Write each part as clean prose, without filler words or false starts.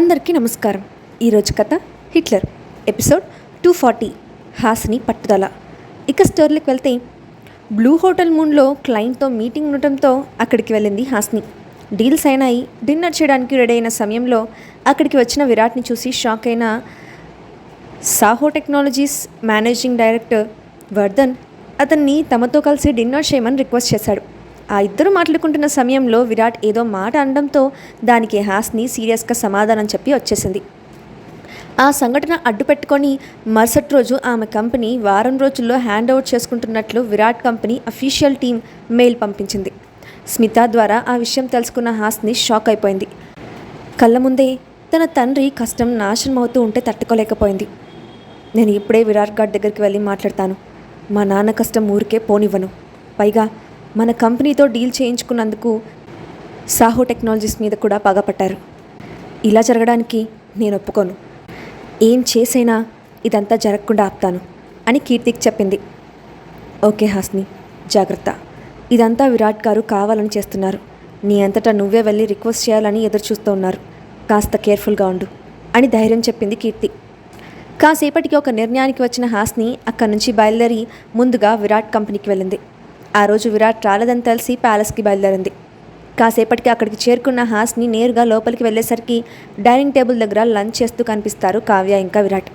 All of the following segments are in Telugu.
అందరికీ నమస్కారం. ఈరోజు కథ హిట్లర్ ఎపిసోడ్ 240 హాసిని పట్టుదల. ఇక స్టోరీకి వెళ్తే బ్లూ హోటల్ మూన్లో క్లయింట్తో మీటింగ్ ఉండటంతో అక్కడికి వెళ్ళింది హాసిని. డీల్స్ అయినాయి. డిన్నర్ చేయడానికి రెడీ అయిన సమయంలో అక్కడికి వచ్చిన విరాట్ని చూసి షాక్ అయిన Saaho technologies managing director Vardhan అతన్ని తమతో కలిసి డిన్నర్ చేయమని రిక్వెస్ట్ చేశాడు. ఆ ఇద్దరు మాట్లాడుకుంటున్న సమయంలో విరాట్ ఏదో మాట అనడంతో దానికి హాసిని సీరియస్గా సమాధానం చెప్పి వచ్చేసింది. ఆ సంఘటన అడ్డు పెట్టుకొని మరుసటి రోజు ఆమె కంపెనీ వారం రోజుల్లో హ్యాండ్ ఓవర్ చేసుకుంటున్నట్లు Virat company official team mail పంపించింది. స్మిత ద్వారా ఆ విషయం తెలుసుకున్న హాసిని షాక్ అయిపోయింది. కళ్ళ ముందే తన తండ్రి కష్టం నాశనం అవుతూ ఉంటే తట్టుకోలేకపోయింది. నేను ఇప్పుడే విరాట్ గారి దగ్గరికి వెళ్ళి మాట్లాడతాను. మా నాన్న కష్టం ఊరికే పోనివ్వను. పైగా మన కంపెనీతో డీల్ చేయించుకున్నందుకు సాహో టెక్నాలజీస్ మీద కూడా పగపట్టారు. ఇలా జరగడానికి నేను ఒప్పుకోను. ఏం చేసైనా ఇదంతా జరగకుండా ఆపుతాను అని కీర్తికి చెప్పింది. ఓకే హాసిని, జాగ్రత్త. ఇదంతా విరాట్ గారు కావాలని చేస్తున్నారు. నీ అంతటా నువ్వే వెళ్ళి రిక్వెస్ట్ చేయాలని ఎదురు చూస్తూ ఉన్నారు. కాస్త కేర్ఫుల్గా ఉండు అని ధైర్యం చెప్పింది కీర్తి. కాసేపటికి ఒక నిర్ణయానికి వచ్చిన హాసిని అక్కడి నుంచి బయలుదేరి ముందుగా విరాట్ కంపెనీకి వెళ్ళింది. ఆ రోజు విరాట్ రాలేదని తెలిసి ప్యాలెస్కి బయలుదేరింది. కాసేపటికి అక్కడికి చేరుకున్న హాసిని నేరుగా లోపలికి వెళ్ళేసరికి డైనింగ్ టేబుల్ దగ్గర లంచ్ చేస్తూ కనిపిస్తారు కావ్య ఇంకా విరాట్.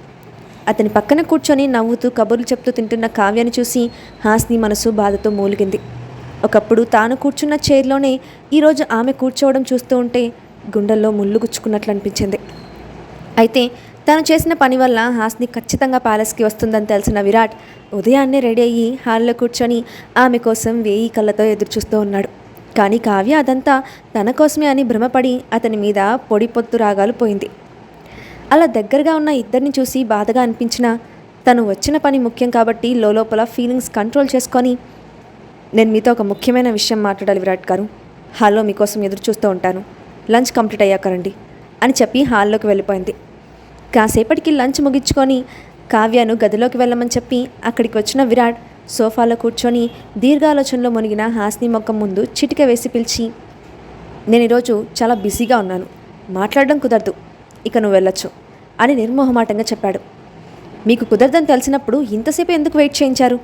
అతని పక్కన కూర్చొని నవ్వుతూ కబుర్లు చెప్తూ తింటున్న కావ్యని చూసి హాసిని మనసు బాధతో మూలిగింది. ఒకప్పుడు తాను కూర్చున్న చైర్లోనే ఈరోజు ఆమె కూర్చోవడం చూస్తూ ఉంటే గుండెల్లో ముళ్ళు గుచ్చుకున్నట్లు అనిపించింది. అయితే తాను చేసిన పని వల్ల హాసిని ఖచ్చితంగా ప్యాలెస్కి వస్తుందని తెలిసిన విరాట్ ఉదయాన్నే రెడీ అయ్యి హాల్లో కూర్చొని ఆమె కోసం 1000 కళ్ళతో ఎదురుచూస్తూ ఉన్నాడు. కానీ కావ్య అదంతా తన కోసమే అని భ్రమపడి అతని మీద పొడి పొత్తు రాగాలు పోయింది. అలా దగ్గరగా ఉన్న ఇద్దరిని చూసి బాధగా అనిపించినా తను వచ్చిన పని ముఖ్యం కాబట్టి లోపల ఫీలింగ్స్ కంట్రోల్ చేసుకొని, నేను మీతో ఒక ముఖ్యమైన విషయం మాట్లాడాలి విరాట్ గారు. హాల్లో మీకోసం ఎదురు చూస్తూ ఉంటాను. లంచ్ కంప్లీట్ అయ్యాక రండి అని చెప్పి హాల్లోకి వెళ్ళిపోయింది. కాసేపటికి లంచ్ ముగించుకొని కావ్యను గదిలోకి వెళ్ళమని చెప్పి అక్కడికి వచ్చిన విరాట్ సోఫాలో కూర్చొని దీర్ఘాలోచనలో మునిగిన హాసిని ముఖం ముందు చిటిక వేసి పిలిచి, నేను ఈరోజు చాలా బిజీగా ఉన్నాను, మాట్లాడడం కుదరదు, ఇక నువ్వు వెళ్ళొచ్చు అని నిర్మోహమాటంగా చెప్పాడు. మీకు కుదరదని తెలిసినప్పుడు ఇంతసేపు ఎందుకు వెయిట్ చేయించారు?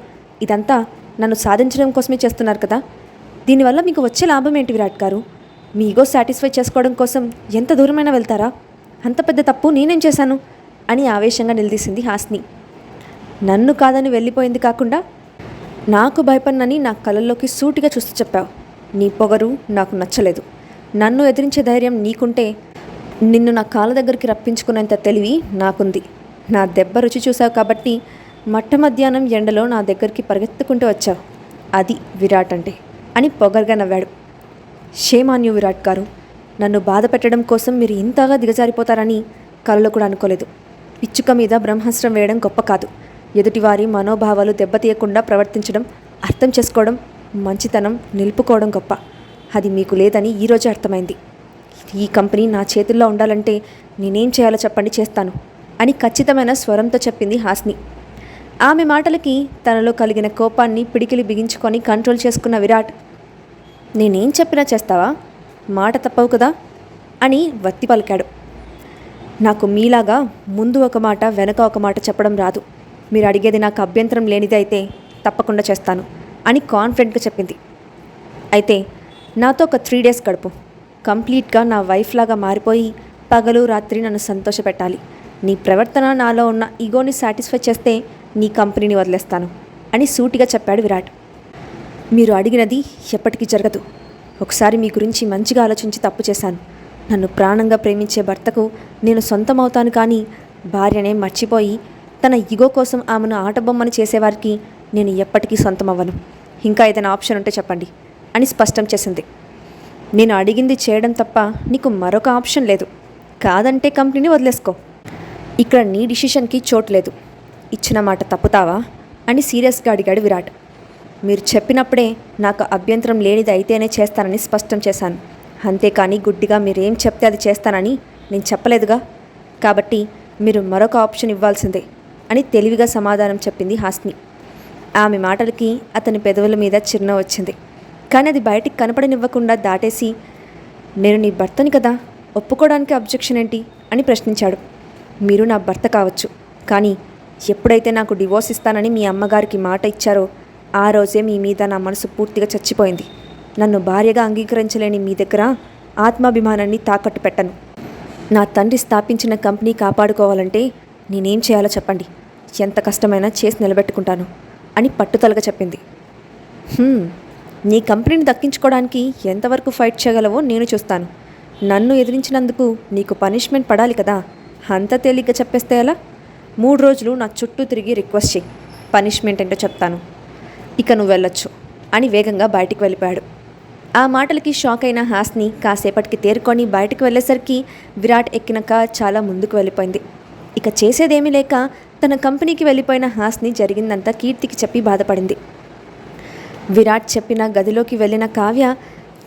ఇదంతా నన్ను సాధించడం కోసమే చేస్తున్నారు కదా. దీనివల్ల మీకు వచ్చే లాభం ఏంటి విరాట్ గారు? మీ ఈగో సాటిస్ఫై చేసుకోవడం కోసం ఎంత దూరమైనా వెళ్తారా? అంత పెద్ద తప్పు నేనేం చేశాను అని ఆవేశంగా నిలదీసింది హాసిని. నన్ను కాదని వెళ్ళిపోయింది కాకుండా నాకు భయపడినని నా కళ్ళల్లోకి సూటిగా చూస్తూ చెప్పావు. నీ పొగరు నాకు నచ్చలేదు. నన్ను ఎదిరించే ధైర్యం నీకుంటే నిన్ను నా కాళ్ళ దగ్గరికి రప్పించుకునేంత తెలివి నాకుంది. నా దెబ్బ రుచి చూసావు కాబట్టి మధ్యాహ్నం ఎండలో నా దగ్గరికి పరిగెత్తుకుంటూ వచ్చావు. అది విరాట్ అంటే అని పొగరుగా నవ్వాడు. షేమాన్యు విరాట్ గారు, నన్ను బాధ పెట్టడం కోసం మీరు ఇంతగా దిగజారిపోతారని కలలో కూడా అనుకోలేదు. పిచ్చుక మీద బ్రహ్మాస్త్రం వేయడం గొప్ప కాదు. ఎదుటివారి మనోభావాలు దెబ్బతీయకుండా ప్రవర్తించడం, అర్థం చేసుకోవడం, మంచితనం నిలుపుకోవడం గొప్ప. అది మీకు లేదని ఈరోజే అర్థమైంది. ఈ కంపెనీ నా చేతుల్లో ఉండాలంటే నేనేం చేయాలో చెప్పండి, చేస్తాను అని ఖచ్చితమైన స్వరంతో చెప్పింది హాసిని. ఆమె మాటలకి తనలో కలిగిన కోపాన్ని పిడికిలి బిగించుకొని కంట్రోల్ చేసుకున్న విరాట్, నేనేం చెప్పినా చేస్తావా? మాట తప్పవు కదా అని వత్తి పలికాడు. నాకు మీలాగా ముందు ఒక మాట వెనక ఒక మాట చెప్పడం రాదు. మీరు అడిగేది నాకు అభ్యంతరం లేనిది అయితే తప్పకుండా చేస్తాను అని కాన్ఫిడెంట్గా చెప్పింది. అయితే నాతో ఒక 3 days గడుపు. కంప్లీట్గా నా వైఫ్ లాగా మారిపోయి పగలు రాత్రి నన్ను సంతోషపెట్టాలి. నీ ప్రవర్తన నాలో ఉన్న ఈగోని సాటిస్ఫై చేస్తే నీ కంపెనీని వదిలేస్తాను అని సూటిగా చెప్పాడు విరాట్. మీరు అడిగినది ఎప్పటికీ జరగదు. ఒకసారి మీ గురించి మంచిగా ఆలోచించి తప్పు చేశాను. నన్ను ప్రాణంగా ప్రేమించే భర్తకు నేను సొంతమవుతాను, కానీ భార్యనే మర్చిపోయి తన ఈగో కోసం ఆమెను ఆటబొమ్మని చేసేవారికి నేను ఎప్పటికీ సొంతమవ్వను. ఇంకా ఏదైనా ఆప్షన్ ఉంటే చెప్పండి అని స్పష్టం చేసింది. నేను అడిగింది చేయడం తప్ప నీకు మరొక ఆప్షన్ లేదు. కాదంటే కంపెనీని వదిలేసుకో. ఇక్కడ నీ డిసిషన్కి చోటు లేదు. ఇచ్చిన మాట తప్పుతావా అని సీరియస్గా అడిగాడు విరాట్. మీరు చెప్పినప్పుడే నాకు అభ్యంతరం లేనిది అయితేనే చేస్తానని స్పష్టం చేశాను. అంతేకాని గుడ్డిగా మీరేం చెప్తే అది చేస్తానని నేను చెప్పలేదుగా. కాబట్టి మీరు మరొక ఆప్షన్ ఇవ్వాల్సిందే అని తెలివిగా సమాధానం చెప్పింది హాసిని. ఆమె మాటలకి అతని పెదవుల మీద చిరునవ్వు వచ్చింది. కానీ అది బయటికి కనపడనివ్వకుండా దాటేసి, నేను నీ భర్తని కదా, ఒప్పుకోవడానికి అబ్జెక్షన్ ఏంటి అని ప్రశ్నించాడు. మీరు నా భర్త కావచ్చు, కానీ ఎప్పుడైతే నాకు డివోర్స్ ఇస్తానని మీ అమ్మగారికి మాట ఇచ్చారో ఆ రోజే మీ మీద నా మనసు పూర్తిగా చచ్చిపోయింది. నన్ను భార్యగా అంగీకరించలేని మీ దగ్గర ఆత్మాభిమానాన్ని తాకట్టు పెట్టను. నా తండ్రి స్థాపించిన కంపెనీ కాపాడుకోవాలంటే నేనేం చేయాలో చెప్పండి, ఎంత కష్టమైనా చేసి నిలబెట్టుకుంటాను అని పట్టుదలగా చెప్పింది. నీ కంపెనీని దక్కించుకోవడానికి ఎంతవరకు ఫైట్ చేయగలవో నేను చూస్తాను. నన్ను ఎదిరించినందుకు నీకు పనిష్మెంట్ పడాలి కదా, అంత తేలిగ్గా చెప్పేస్తే ఎలా? 3 రోజులు నా చుట్టూ తిరిగి రిక్వెస్ట్ చేయి, పనిష్మెంట్ ఏంటో చెప్తాను, ఇక నువ్వు వెళ్ళొచ్చు అని వేగంగా బయటికి వెళ్ళిపోయాడు. ఆ మాటలకి షాక్ అయిన హాస్ని కాసేపటికి తేరుకొని బయటకు వెళ్ళేసరికి విరాట్ ఎక్కిన కార్ చాలా ముందుకు వెళ్ళిపోయింది. ఇక చేసేదేమీ లేక తన కంపెనీకి వెళ్ళిపోయిన హాస్ని జరిగిందంతా కీర్తికి చెప్పి బాధపడింది. విరాట్ చెప్పిన గదిలోకి వెళ్ళిన కావ్య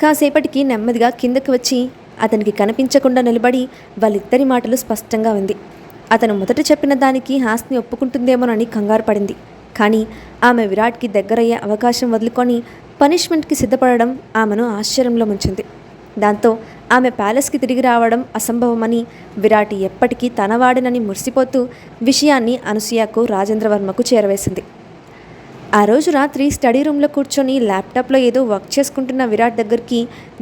కాసేపటికి నెమ్మదిగా కిందకు వచ్చి అతనికి కనిపించకుండా నిలబడి వాళ్ళిద్దరి మాటలు స్పష్టంగా ఉంది. అతను మొదట చెప్పిన దానికి హాస్ని ఒప్పుకుంటుందేమోనని కంగారు పడింది. కానీ ఆమె విరాట్కి దగ్గరయ్యే అవకాశం వదులుకొని పనిష్మెంట్కి సిద్ధపడడం ఆమెను ఆశ్చర్యంలో ముంచింది. దాంతో ఆమె ప్యాలెస్కి తిరిగి రావడం అసంభవమని విరాట్ ఎప్పటికీ తనవాడినని మురిసిపోతూ విషయాన్ని అనసూయకు, రాజేంద్రవర్మకు చేరవేసింది. ఆ రోజు రాత్రి స్టడీ రూమ్లో కూర్చొని ల్యాప్టాప్లో ఏదో వర్క్ చేసుకుంటున్న విరాట్ దగ్గరికి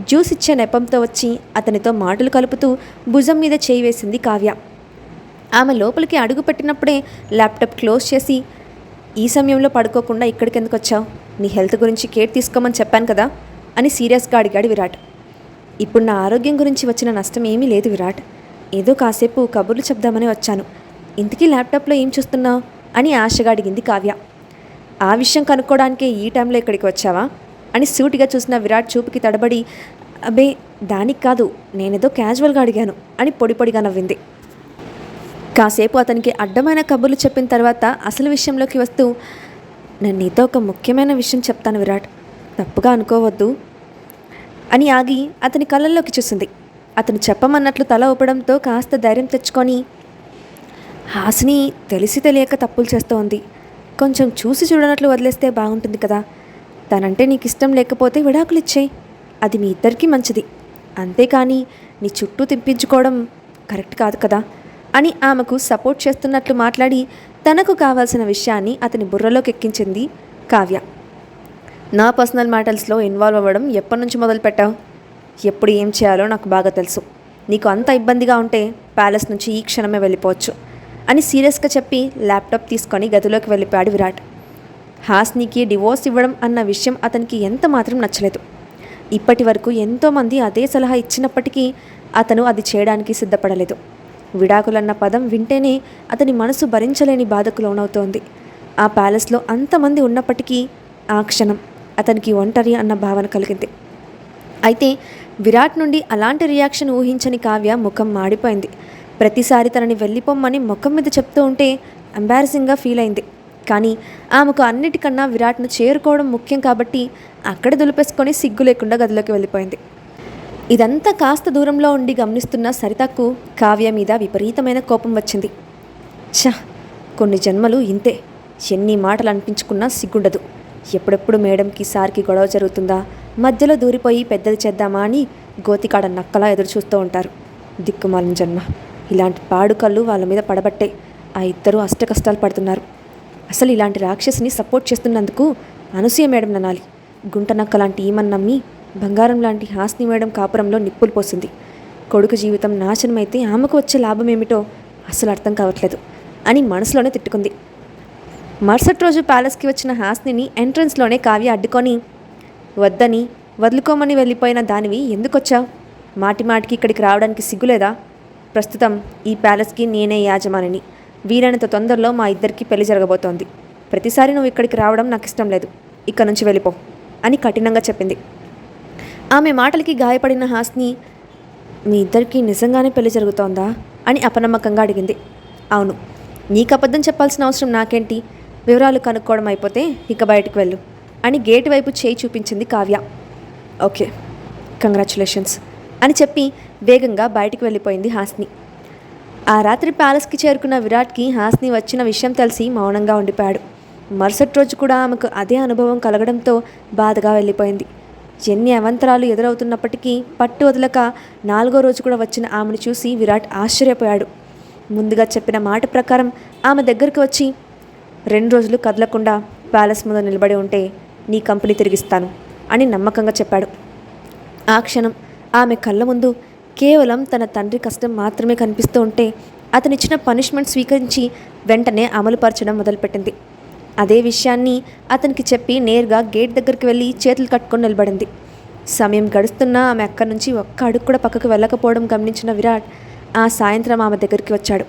జ్యూస్ ఇచ్చే నెపంతో వచ్చి అతనితో మాటలు కలుపుతూ భుజం మీద చేయి వేసింది కావ్య. ఆమె లోపలికి అడుగు పెట్టినప్పుడే ల్యాప్టాప్ క్లోజ్ చేసి, ఈ సమయంలో పడుకోకుండా ఇక్కడికి ఎందుకు వచ్చావు? నీ హెల్త్ గురించి కేర్ తీసుకోమని చెప్పాను కదా అని సీరియస్గా అడిగాడు విరాట్. ఇప్పుడు నా ఆరోగ్యం గురించి వచ్చిన నష్టం ఏమీ లేదు విరాట్, ఏదో కాసేపు కబుర్లు చెప్దామని వచ్చాను. ఇంతకీ ల్యాప్టాప్లో ఏం చూస్తున్నావు అని ఆశగా అడిగింది కావ్య. ఆ విషయం కనుక్కోవడానికే ఈ టైంలో ఇక్కడికి వచ్చావా అని సూటిగా చూసిన విరాట్ చూపుకి తడబడి, అబ్బే దానికి కాదు, నేనేదో క్యాజువల్గా అడిగాను అని పొడిపొడిగా నవ్వింది. కాసేపు అతనికి అడ్డమైన కబుర్లు చెప్పిన తర్వాత అసలు విషయంలోకి వస్తూ, నేను నీతో ఒక ముఖ్యమైన విషయం చెప్తాను విరాట్, తప్పుగా అనుకోవద్దు అని ఆగి అతని కళ్ళల్లోకి చూసింది. అతను చెప్పమన్నట్లు తల ఊపడంతో కాస్త ధైర్యం తెచ్చుకొని, హాసిని తెలిసి తెలియక తప్పులు చేస్తోంది, కొంచెం చూసి చూడనట్లు వదిలేస్తే బాగుంటుంది కదా. తనంటే నీకు ఇష్టం లేకపోతే విడాకులు ఇచ్చేయి, అది మీ ఇద్దరికీ మంచిది, అంతేకాని నీ చుట్టూ తిప్పించుకోవడం కరెక్ట్ కాదు కదా అని ఆమెకు సపోర్ట్ చేస్తున్నట్లు మాట్లాడి తనకు కావాల్సిన విషయాన్ని అతని బుర్రలోకి ఎక్కించింది కావ్య. నా పర్సనల్ మ్యాటర్స్లో ఇన్వాల్వ్ అవ్వడం ఎప్పటి నుంచి మొదలుపెట్టావు? ఎప్పుడు ఏం చేయాలో నాకు బాగా తెలుసు. నీకు అంత ఇబ్బందిగా ఉంటే ప్యాలెస్ నుంచి ఈ క్షణమే వెళ్ళిపోవచ్చు అని సీరియస్గా చెప్పి ల్యాప్టాప్ తీసుకొని గదిలోకి వెళ్ళిపోయాడు విరాట్. హాస్నికి డివోర్స్ ఇవ్వడం అన్న విషయం అతనికి ఎంత మాత్రం నచ్చలేదు. ఇప్పటి వరకు ఎంతోమంది అదే సలహా ఇచ్చినప్పటికీ అతను అది చేయడానికి సిద్ధపడలేదు. విడాకులన్న పదం వింటేనే అతని మనసు భరించలేని బాధకు లోనవుతోంది. ఆ ప్యాలెస్లో అంతమంది ఉన్నప్పటికీ ఆ క్షణం అతనికి ఒంటరి అన్న భావన కలిగింది. అయితే విరాట్ నుండి అలాంటి రియాక్షన్ ఊహించని కావ్య ముఖం మాడిపోయింది. ప్రతిసారి తనని వెళ్ళిపోమ్మని ముఖం మీద చెప్తూ ఉంటే ఎంబారసింగ్గా ఫీల్ అయింది. కానీ ఆమెకు అన్నిటికన్నా విరాట్ను చేరుకోవడం ముఖ్యం కాబట్టి అక్కడ దులిపేసుకొని సిగ్గు లేకుండా గదిలోకి వెళ్ళిపోయింది. ఇదంతా కాస్త దూరంలో ఉండి గమనిస్తున్న సరితకు కావ్య మీద విపరీతమైన కోపం వచ్చింది. కొన్ని జన్మలు ఇంతే, ఎన్ని మాటలు అనిపించుకున్నా సిగ్గుండదు. ఎప్పుడెప్పుడు మేడంకి సార్కి గొడవ జరుగుతుందా, మధ్యలో దూరిపోయి పెద్దది చేద్దామా అని గోతికాడ నక్కలా ఎదురు చూస్తూ ఉంటారు. దిక్కుమాలిన జన్మ. ఇలాంటి పాడుకళ్ళు వాళ్ళ మీద పడబట్టే ఆ ఇద్దరు అష్టకష్టాలు పడుతున్నారు. అసలు ఇలాంటి రాక్షసిని సపోర్ట్ చేస్తున్నందుకు అనసూయ మేడం ననాలి. గుంట నక్క లాంటి ఈమని నమ్మి బంగారం లాంటి హాస్ని మేడం కాపురంలో నిప్పులు పోసింది. కొడుకు జీవితం నాశనమైతే ఆమెకు వచ్చే లాభం ఏమిటో అసలు అర్థం కావట్లేదు అని మనసులోనే తిట్టుకుంది. మరుసటి రోజు ప్యాలెస్కి వచ్చిన హాస్నిని ఎంట్రన్స్లోనే కావ్య అడ్డుకొని, వద్దని వదులుకోమని వెళ్ళిపోయిన దానివి ఎందుకొచ్చావు? మాటి మాటికి ఇక్కడికి రావడానికి సిగ్గులేదా? ప్రస్తుతం ఈ ప్యాలెస్కి నేనే యాజమానిని. వీలైనంత తొందరలో మా ఇద్దరికి పెళ్లి జరగబోతోంది. ప్రతిసారి నువ్వు ఇక్కడికి రావడం నాకు ఇష్టం లేదు. ఇక్కడ నుంచి వెళ్ళిపో అని కఠినంగా చెప్పింది. ఆమె మాటలకి గాయపడిన హాస్ని, మీ ఇద్దరికి నిజంగానే పెళ్లి జరుగుతోందా అని అపనమ్మకంగా అడిగింది. అవును, నీకు అబద్ధం చెప్పాల్సిన అవసరం నాకేంటి? వివరాలు కనుక్కోవడం అయిపోతే ఇక బయటకు వెళ్ళు అని గేటు వైపు చేయి చూపించింది కావ్య. ఓకే, కంగ్రాచులేషన్స్ అని చెప్పి వేగంగా బయటికి వెళ్ళిపోయింది హాస్ని. ఆ రాత్రి ప్యాలెస్కి చేరుకున్న విరాట్కి హాస్ని వచ్చిన విషయం తెలిసి మౌనంగా ఉండిపోయాడు. మరుసటి రోజు కూడా ఆమెకు అదే అనుభవం కలగడంతో బాధగా వెళ్ళిపోయింది. ఎన్ని అవంతరాలు ఎదురవుతున్నప్పటికీ పట్టు వదలక 4వ రోజు కూడా వచ్చిన ఆమెను చూసి విరాట్ ఆశ్చర్యపోయాడు. ముందుగా చెప్పిన మాట ప్రకారం ఆమె దగ్గరికి వచ్చి 2 రోజులు కదలకుండా ప్యాలెస్ ముందు నిలబడి ఉంటే నీ కంపెనీ తిరిగిస్తాను అని నమ్మకంగా చెప్పాడు. ఆ క్షణం ఆమె కళ్ళ ముందు కేవలం తన తండ్రి కష్టం మాత్రమే కనిపిస్తూ ఉంటే అతనిచ్చిన పనిష్మెంట్ స్వీకరించి వెంటనే అమలుపరచడం మొదలుపెట్టింది. అదే విషయాన్ని అతనికి చెప్పి నేరుగా గేట్ దగ్గరికి వెళ్ళి చేతులు కట్టుకొని నిలబడింది. సమయం గడుస్తున్నా ఆమె అక్కడి నుంచి ఒక్క అడుగు కూడా పక్కకు వెళ్ళకపోవడం గమనించిన విరాట్ ఆ సాయంత్రం ఆమె దగ్గరికి వచ్చాడు.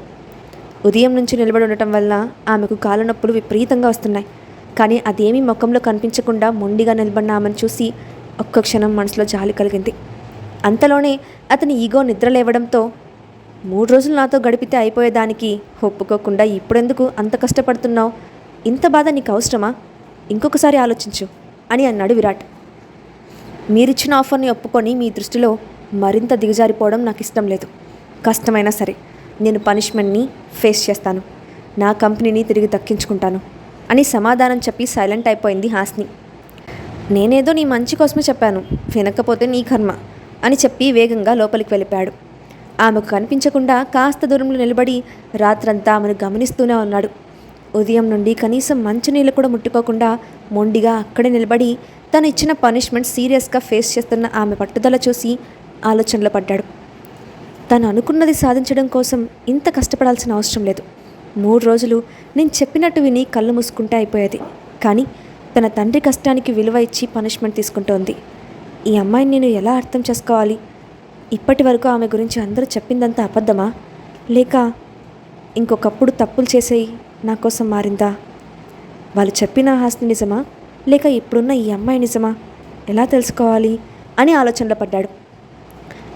ఉదయం నుంచి నిలబడి ఉండటం వల్ల ఆమెకు కాళ్ళ నొప్పులు విపరీతంగా వస్తున్నాయి. కానీ అదేమీ ముఖంలో కనిపించకుండా మొండిగా నిలబడిన ఆమెను చూసి ఒక్క క్షణం మనసులో జాలి కలిగింది. అంతలోనే అతని ఈగో నిద్రలేవడంతో 3 రోజులు నాతో గడిపితే అయిపోయేదానికి ఒప్పుకోకుండా ఇప్పుడెందుకు అంత కష్టపడుతున్నావు? ఇంత బాధ నీకు అవసరమా? ఇంకొకసారి ఆలోచించు అని అన్నాడు విరాట్. మీరిచ్చిన ఆఫర్ని ఒప్పుకొని మీ దృష్టిలో మరింత దిగజారిపోవడం నాకు ఇష్టం లేదు. కష్టమైనా సరే నేను పనిష్మెంట్ని ఫేస్ చేస్తాను, నా కంపెనీని తిరిగి దక్కించుకుంటాను అని సమాధానం చెప్పి సైలెంట్ అయిపోయింది హాస్ని. నేనేదో నీ మంచి కోసమే చెప్పాను, వినకపోతే నీ కర్మ అని చెప్పి వేగంగా లోపలికి వెళ్ళిపోయాడు. ఆమెకు కనిపించకుండా కాస్త దూరంలో నిలబడి రాత్రంతా ఆమెను గమనిస్తూనే ఉన్నాడు. ఉదయం నుండి కనీసం మంచినీళ్ళు కూడా ముట్టుకోకుండా మొండిగా అక్కడే నిలబడి తను ఇచ్చిన పనిష్మెంట్ సీరియస్గా ఫేస్ చేస్తున్న ఆమె పట్టుదల చూసి ఆలోచనలో పడ్డాడు. తను అనుకున్నది సాధించడం కోసం ఇంత కష్టపడాల్సిన అవసరం లేదు. 3 రోజులు నేను చెప్పినట్టు విని కళ్ళు మూసుకుంటే అయిపోయేది. కానీ తన తండ్రి కష్టానికి విలువ ఇచ్చి పనిష్మెంట్ తీసుకుంటోంది. ఈ అమ్మాయిని నేను ఎలా అర్థం చేసుకోవాలి? ఇప్పటి వరకు ఆమె గురించి అందరూ చెప్పిందంతా అబద్ధమా? లేక ఇంకొకప్పుడు తప్పులు చేసేయి నా కోసం మారిందా? వాళ్ళు చెప్పిన హాస్ని నిజమా? లేక ఇప్పుడున్న ఈ అమ్మాయి నిజమా? ఎలా తెలుసుకోవాలి అని ఆలోచనలో పడ్డాడు.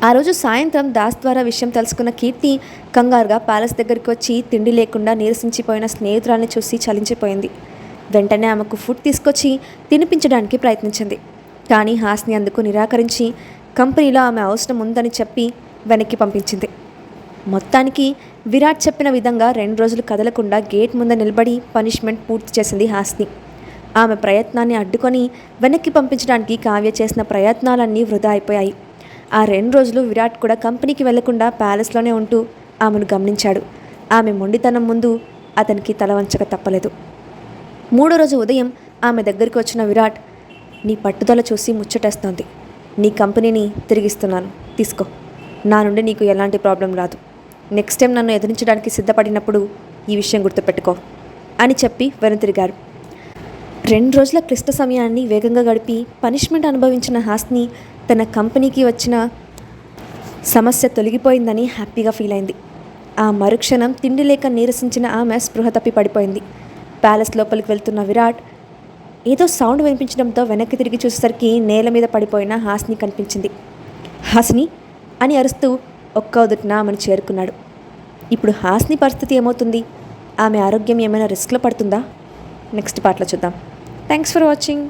ఆ రోజు సాయంత్రం దాస్ ద్వారా విషయం తెలుసుకున్న కీర్తి కంగారుగా ప్యాలెస్ దగ్గరికి వచ్చి తిండి లేకుండా నీరసించిపోయిన స్నేహితురాల్ని చూసి చలించిపోయింది. వెంటనే ఆమెకు ఫుడ్ తీసుకొచ్చి తినిపించడానికి ప్రయత్నించింది. కానీ హాస్ని అందుకు నిరాకరించి కంపెనీలో ఆమె అవసరం ఉందని చెప్పి వెనక్కి పంపించింది. మొత్తానికి విరాట్ చెప్పిన విధంగా 2 రోజులు కదలకుండా గేట్ ముందు నిలబడి పనిష్మెంట్ పూర్తి చేసింది హాస్ని. ఆమె ప్రయత్నాన్ని అడ్డుకొని వెనక్కి పంపించడానికి కావ్య చేసిన ప్రయత్నాలన్నీ వృధా అయిపోయాయి. ఆ 2 రోజులు విరాట్ కూడా కంపెనీకి వెళ్లకుండా ప్యాలెస్లోనే ఉంటూ ఆమెను గమనించాడు. ఆమె మొండితనం ముందు అతనికి తల వంచక తప్పలేదు. 3వ రోజు ఉదయం ఆమె దగ్గరికి వచ్చిన విరాట్, నీ పట్టుదల చూసి ముచ్చటేస్తోంది. నీ కంపెనీని తిరిగిస్తున్నాను, తీసుకో. నా నుండి నీకు ఎలాంటి ప్రాబ్లం రాదు. నెక్స్ట్ టైం నన్ను ఎదిరించడానికి సిద్ధపడినప్పుడు ఈ విషయం గుర్తుపెట్టుకో అని చెప్పి వెనుతిరిగారు. 2 రోజుల క్లిష్ట సమయాన్ని వేగంగా గడిపి పనిష్మెంట్ అనుభవించిన హాస్ని తన కంపెనీకి వచ్చిన సమస్య తొలగిపోయిందని హ్యాపీగా ఫీల్ అయింది. ఆ మరుక్షణం తిండి లేక నీరసించిన ఆమె స్పృహ తప్పి పడిపోయింది. ప్యాలెస్ లోపలికి వెళ్తున్న విరాట్ ఏదో సౌండ్ వినిపించడంతో వెనక్కి తిరిగి చూసేసరికి నేల మీద పడిపోయిన హాస్ని కనిపించింది. హాస్ని అని అరుస్తూ ఒక్క ఉదుటిన ఆమెను చేరుకున్నాడు. ఇప్పుడు హాస్ని పరిస్థితి ఏమవుతుంది? ఆమె ఆరోగ్యం ఏమైనా రిస్క్లో పడుతుందా? నెక్స్ట్ పార్ట్లో చూద్దాం. Thanks for watching.